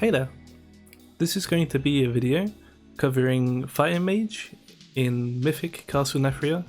Hey there! This is going to be a video covering Fire Mage in Mythic Castle Nathria,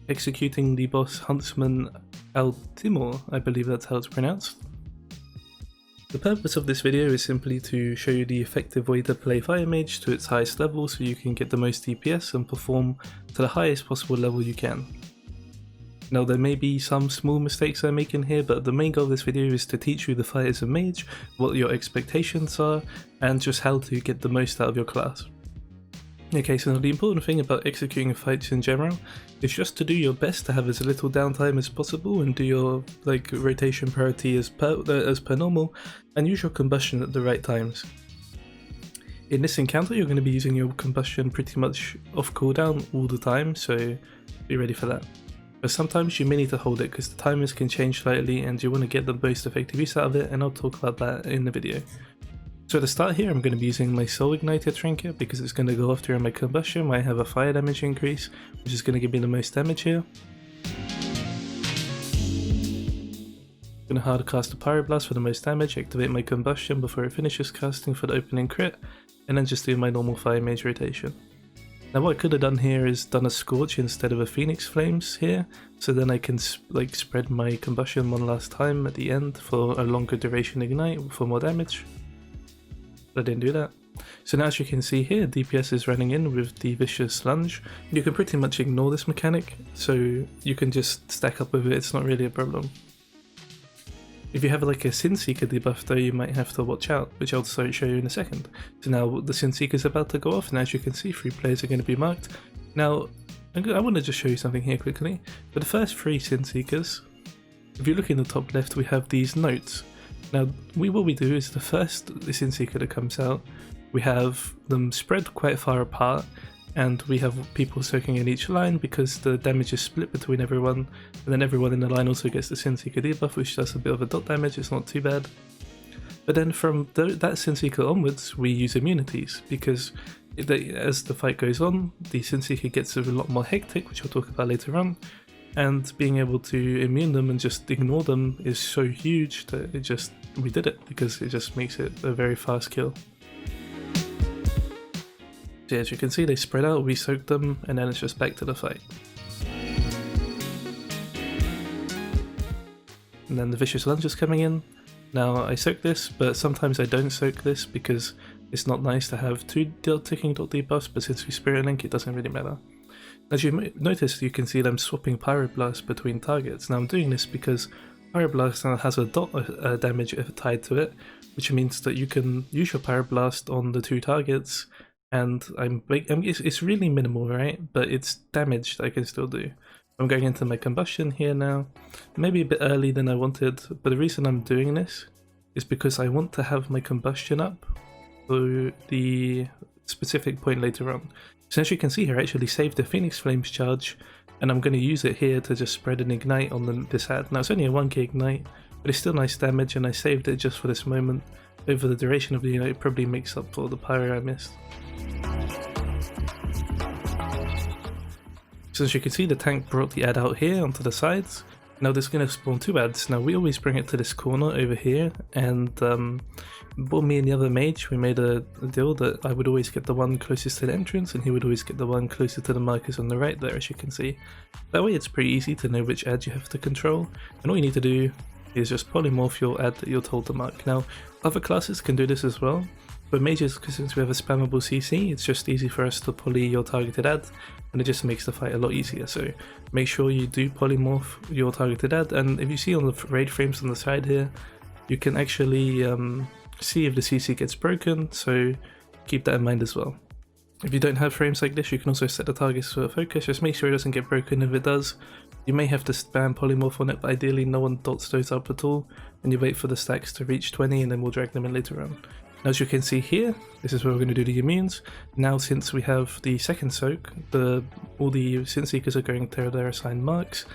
executing the boss Huntsman Altimor, I believe that's how it's pronounced. The purpose of this video is simply to show you the effective way to play Fire Mage to its highest level so you can get the most DPS and perform to the highest possible level you can. Now there may be some small mistakes I'm making here, but the main goal of this video is to teach you the fight as a mage, what your expectations are, and just how to get the most out of your class. Okay, so the important thing about executing fights in general is just to do your best to have as little downtime as possible and do your rotation priority as per normal, and use your combustion at the right times. In this encounter you're going to be using your combustion pretty much off cooldown all the time, so be ready for that. But sometimes you may need to hold it because the timers can change slightly and you want to get the most effective use out of it, and I'll talk about that in the video. So to start here, I'm going to be using my Soul Ignited trinket because it's going to go off during my combustion where I have a fire damage increase, which is going to give me the most damage here. I'm going to hard cast a Pyroblast for the most damage, activate my combustion before it finishes casting for the opening crit, and then just do my normal Fire Mage rotation. Now what I could have done here is done a Scorch instead of a Phoenix Flames here, so then I can spread my combustion one last time at the end for a longer duration ignite for more damage. But I didn't do that. So now as you can see here, DPS is running in with the Vicious Lunge. You can pretty much ignore this mechanic, so you can just stack up with it, it's not really a problem. If you have like a Sin Seeker debuff though, you might have to watch out, which I'll show you in a second. So now the Sin Seeker is about to go off, and as you can see 3 players are going to be marked. Now I want to just show you something here quickly. For the first 3 Sin Seekers, if you look in the top left we have these notes. Now what we do is the first Sin Seeker that comes out, we have them spread quite far apart, and we have people soaking in each line because the damage is split between everyone, and then everyone in the line also gets the Sin Seeker debuff, which does a bit of a dot damage, it's not too bad. But then from that Sin Seeker onwards we use immunities, because as the fight goes on the Sin Seeker gets a lot more hectic, which I'll talk about later on, and being able to immune them and just ignore them is so huge that we did it, because it just makes it a very fast kill. So as you can see, they spread out, we soaked them, and then it's just back to the fight. And then the Vicious Lunge is coming in. Now I soak this, but sometimes I don't soak this because it's not nice to have 2 ticking dot debuffs, but since we Spirit Link it doesn't really matter. As you notice, you can see them swapping Pyroblast between targets. Now I'm doing this because Pyroblast now has a dot damage tied to it, which means that you can use your Pyroblast on the 2 targets, and it's really minimal, right? But it's damage that I can still do. I'm going into my combustion here now, maybe a bit early than I wanted, but the reason I'm doing this is because I want to have my combustion up to the specific point later on. So as you can see here, I actually saved the Phoenix Flames charge, and I'm going to use it here to just spread an ignite on this ad. Now it's only a 1k ignite, but it's still nice damage, and I saved it just for this moment. Over the duration of the ignite, it probably makes up for the pyro I missed. So as you can see, the tank brought the ad out here onto the sides. Now there's going to spawn 2 ads. Now we always bring it to this corner over here, and both me and the other mage, we made a deal that I would always get the one closest to the entrance and he would always get the one closer to the markers on the right there, as you can see. That way it's pretty easy to know which ad you have to control, and all you need to do is just polymorph your ad that you're told to mark. Now other classes can do this as well, but mages, because since we have a spammable CC, it's just easy for us to poly your targeted ad, and it just makes the fight a lot easier. So make sure you do polymorph your targeted ad, and if you see on the raid frames on the side here, you can actually see if the CC gets broken, so keep that in mind as well. If you don't have frames like this, you can also set the targets to a focus, just make sure it doesn't get broken. If it does, you may have to spam polymorph on it, but ideally no one dots those up at all, and you wait for the stacks to reach 20 and then we'll drag them in later on. Now as you can see here, this is where we're going to do the immunes. Now since we have the second soak, all the Sin Seekers are going to their assigned marks,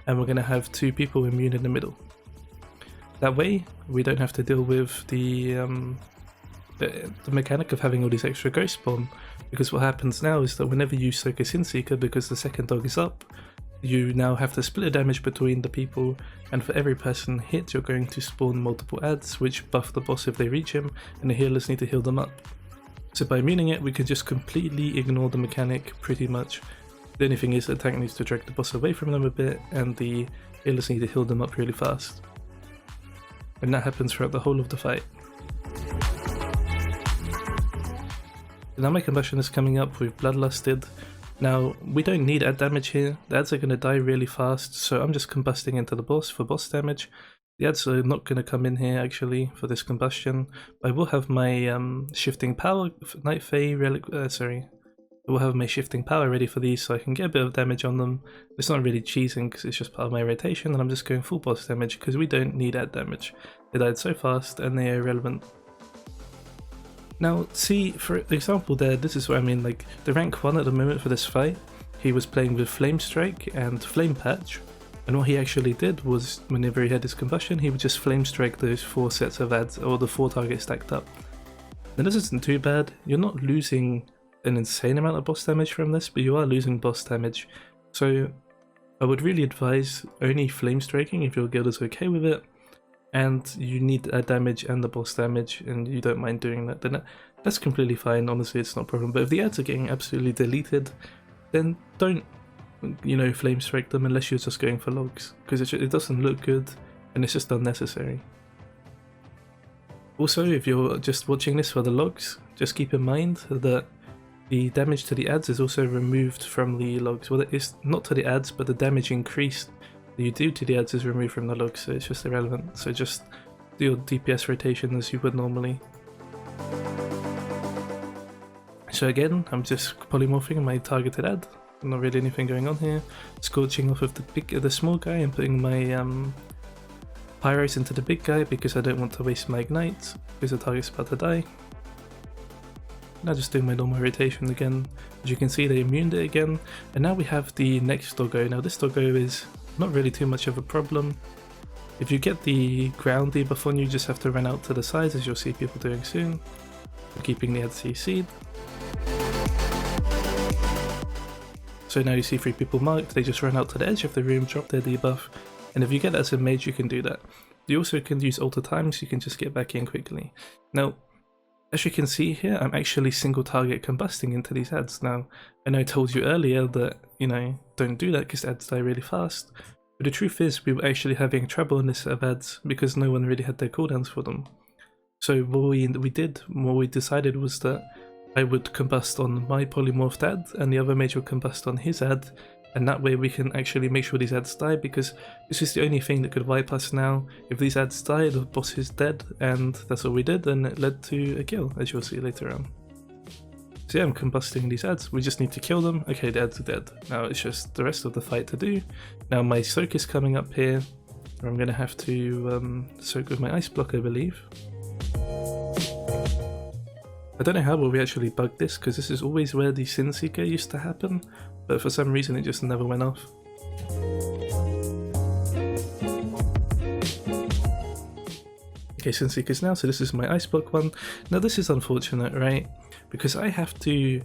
and we're going to have 2 people immune in the middle. That way we don't have to deal with the mechanic of having all these extra ghost spawn, because what happens now is that whenever you soak a Sin Seeker, because the second dog is up, you now have to split the damage between the people, and for every person hit you're going to spawn multiple adds which buff the boss if they reach him, and the healers need to heal them up. So by immuning it we can just completely ignore the mechanic pretty much. The only thing is the tank needs to drag the boss away from them a bit, and the healers need to heal them up really fast. And that happens throughout the whole of the fight. Now my combustion is coming up with Bloodlusted. Now we don't need add damage here, the adds are going to die really fast, so I'm just combusting into the boss for boss damage. The adds are not going to come in here actually for this combustion. I will have my shifting power, Night Fae relic, I will have my shifting power ready for these so I can get a bit of damage on them. It's not really cheesing because it's just part of my rotation, and I'm just going full boss damage because we don't need add damage. They died so fast and they are irrelevant. Now see, for example there, this is what I mean, like the rank 1 at the moment for this fight, he was playing with Flame Strike and Flame Patch, and what he actually did was whenever he had his combustion he would just Flame Strike those 4 sets of adds, or the 4 targets stacked up. Now this isn't too bad, you're not losing an insane amount of boss damage from this, but you are losing boss damage, so I would really advise only Flame Striking if your guild is okay with it, and you need add damage and the boss damage and you don't mind doing that, then that's completely fine, honestly it's not a problem. But if the adds are getting absolutely deleted, then don't, you know, Flame Strike them unless you're just going for logs, because it doesn't look good and it's just unnecessary. Also, if you're just watching this for the logs, just keep in mind that the damage to the adds is also removed from the logs. Well, it's not to the adds, but the damage increased that you do to the adds is removed from the logs, so it's just irrelevant. So just do your DPS rotation as you would normally. So again, I'm just polymorphing my targeted add. Not really anything going on here. Scorching off of the small guy and putting my pyros into the big guy because I don't want to waste my ignite because the target's about to die. Now just doing my normal rotation again. As you can see, they immuned it again, and now we have the next doggo. Now this doggo is not really too much of a problem. If you get the ground debuff on, you just have to run out to the sides, as you'll see people doing soon. Keeping the add CC'd. So now you see 3 people marked, they just run out to the edge of the room, drop their debuff, and if you get that as a mage you can do that. You also can use alter time, so you can just get back in quickly. Now, as you can see here, I'm actually single target combusting into these adds. Now, I know I told you earlier that, you know, don't do that because adds die really fast, but the truth is we were actually having trouble in this set of adds because no one really had their cooldowns for them. So what we decided was that I would combust on my polymorphed add and the other mage would combust on his add, and that way we can actually make sure these adds die, because this is the only thing that could wipe us now. If these adds die, the boss is dead, and that's all we did, and it led to a kill, as you'll see later on. So yeah, I'm combusting these adds, we just need to kill them. Okay, the adds are dead. Now it's just the rest of the fight to do. Now my soak is coming up here, where I'm going to have to soak with my ice block, I believe. I don't know how well we actually bugged this, because this is always where the Sin Seeker used to happen, but for some reason it just never went off. Okay, Sin Seekers now, so this is my ice block one. Now this is unfortunate, right? Because I have the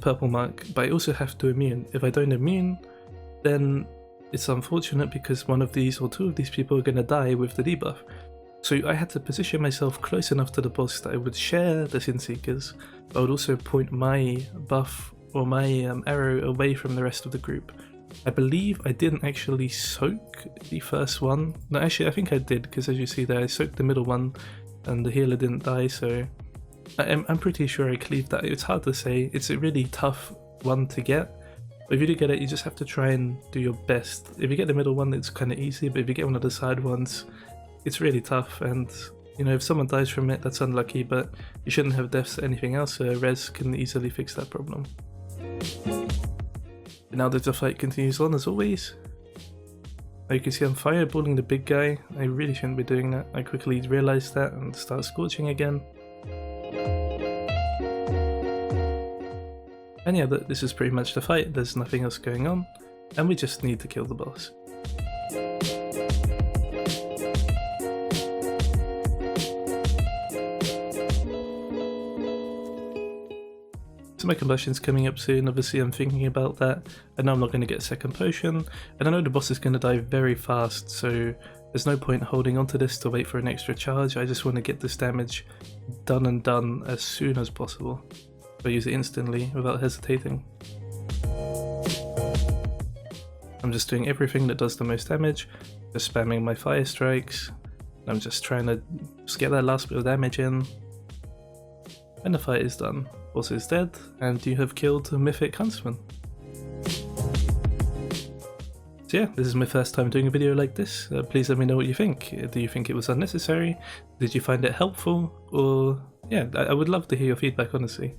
purple mark, but I also have to immune. If I don't immune, then it's unfortunate because one of these or 2 of these people are going to die with the debuff. So I had to position myself close enough to the boss that I would share the Sin Seekers, but I would also point my buff or my arrow away from the rest of the group. I believe I didn't actually soak the first one. No, actually I think I did, because as you see there I soaked the middle one and the healer didn't die, so I'm pretty sure I cleaved that. It's hard to say, it's a really tough one to get. But if you do get it, you just have to try and do your best. If you get the middle one, it's kind of easy, but if you get one of the side ones, it's really tough, and you know, if someone dies from it, that's unlucky, but you shouldn't have deaths or anything else, so res can easily fix that problem. But now that the fight continues on, as always, you can see I'm fireballing the big guy. I really shouldn't be doing that. I quickly realized that and start scorching again. And yeah, this is pretty much the fight. There's nothing else going on, and we just need to kill the boss. So so my combustion's coming up soon, obviously I'm thinking about that. I know I'm not going to get a second potion, and I know the boss is going to die very fast, so there's no point holding onto this to wait for an extra charge. I just want to get this damage done as soon as possible. So I use it instantly without hesitating. I'm just doing everything that does the most damage, just spamming my fire strikes. I'm just trying to just get that last bit of damage in. And the fight is done. Boss is dead, and you have killed a Mythic Huntsman. So yeah, this is my first time doing a video like this. Please let me know what you think. Do you think it was unnecessary? Did you find it helpful? Or yeah, I would love to hear your feedback, honestly.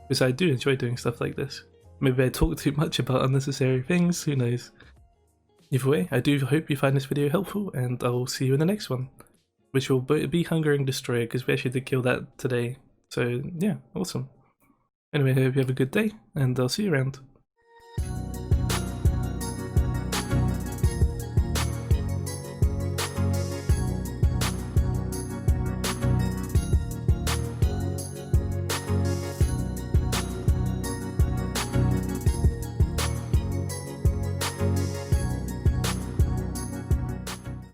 Because I do enjoy doing stuff like this. Maybe I talk too much about unnecessary things, who knows. Either way, I do hope you find this video helpful, and I'll see you in the next one. Which will be Hungering Destroyer, because we actually did kill that today. So yeah, awesome. Anyway, I hope you have a good day, and I'll see you around.